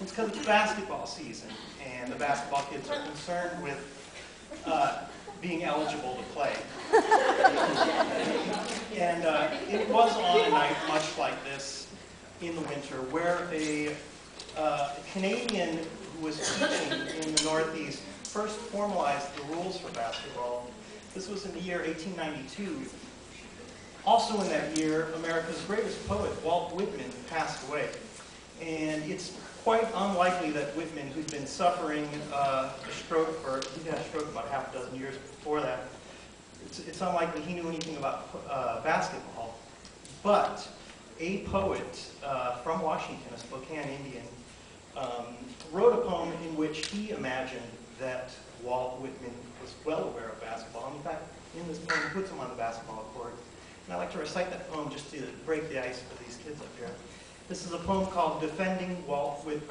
It's because it's basketball season, and the basketball kids are concerned with being eligible to play. And it was on a night much like this in the winter, where a Canadian who was teaching in the Northeast first formalized the rules for basketball. This was in the year 1892. Also in that year, America's greatest poet, Walt Whitman, passed away. And it's quite unlikely that Whitman, who'd been suffering a stroke, he had a stroke about half a dozen years before that, it's unlikely he knew anything about basketball. But a poet from Washington, a Spokane Indian, wrote a poem in which he imagined that Walt Whitman was well aware of basketball. And in fact, in this poem, he puts him on the basketball court. And I like to recite that poem just to break the ice for these kids up here. This is a poem called Defending Walt Whitman,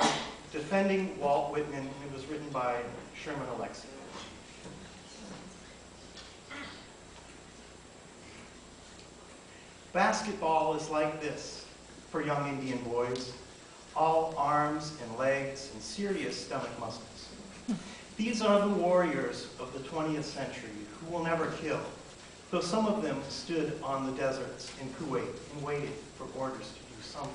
and it was written by Sherman Alexie. Basketball is like this for young Indian boys, all arms and legs and serious stomach muscles. These are the warriors of the 20th century who will never kill, though some of them stood on the deserts in Kuwait and waited for orders to do something.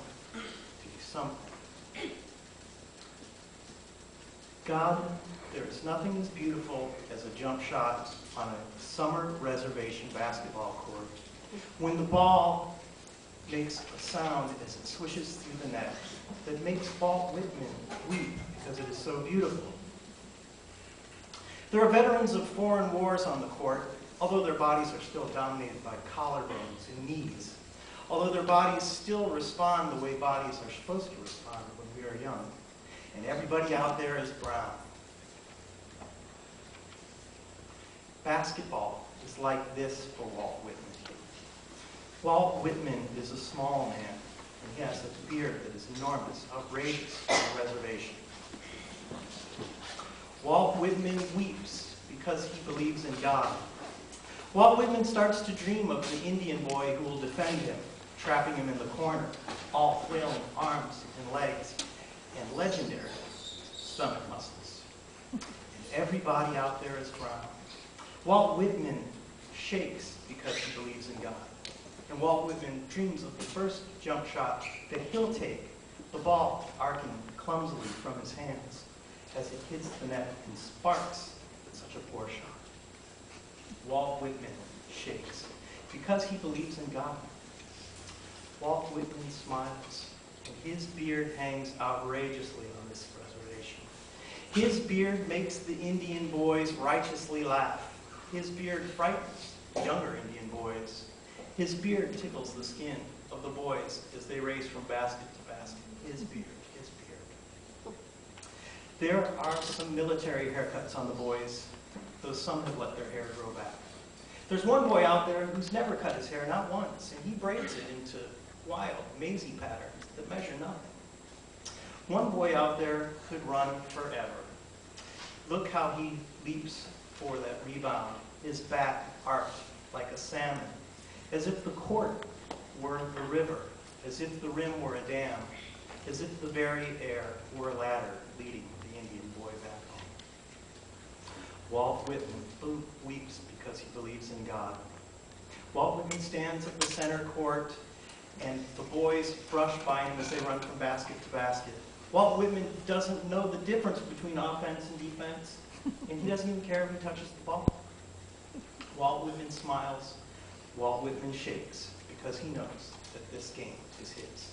God, there is nothing as beautiful as a jump shot on a summer reservation basketball court when the ball makes a sound as it swishes through the net that makes Walt Whitman weep because it is so beautiful. There are veterans of foreign wars on the court, although their bodies are still dominated by collarbones and knees, although their bodies still respond the way bodies are supposed to respond when we are young. And everybody out there is brown. Basketball is like this for Walt Whitman. Walt Whitman is a small man, and he has a beard that is enormous, outrageous on the reservation. Walt Whitman weeps because he believes in God. Walt Whitman starts to dream of the Indian boy who will defend him, trapping him in the corner, all flailing arms and legs, and legendary stomach muscles. And everybody out there is brown. Walt Whitman shakes because he believes in God. And Walt Whitman dreams of the first jump shot that he'll take, the ball arcing clumsily from his hands as it hits the net and sparks with such a poor shot. Walt Whitman shakes because he believes in God. Walt Whitman smiles, and his beard hangs outrageously on this reservation. His beard makes the Indian boys righteously laugh. His beard frightens younger Indian boys. His beard tickles the skin of the boys as they race from basket to basket. His beard, his beard. There are some military haircuts on the boys, though some have let their hair grow back. There's one boy out there who's never cut his hair, not once, and he braids it into wild, mazy patterns that measure nothing. One boy out there could run forever. Look how he leaps for that rebound, his back arched like a salmon, as if the court were the river, as if the rim were a dam, as if the very air were a ladder leading the Indian boy back home. Walt Whitman weeps because he believes in God. Walt Whitman stands at the center court, and the boys brush by him as they run from basket to basket. Walt Whitman doesn't know the difference between offense and defense, and he doesn't even care if he touches the ball. Walt Whitman smiles. Walt Whitman shakes because he knows that this game is his.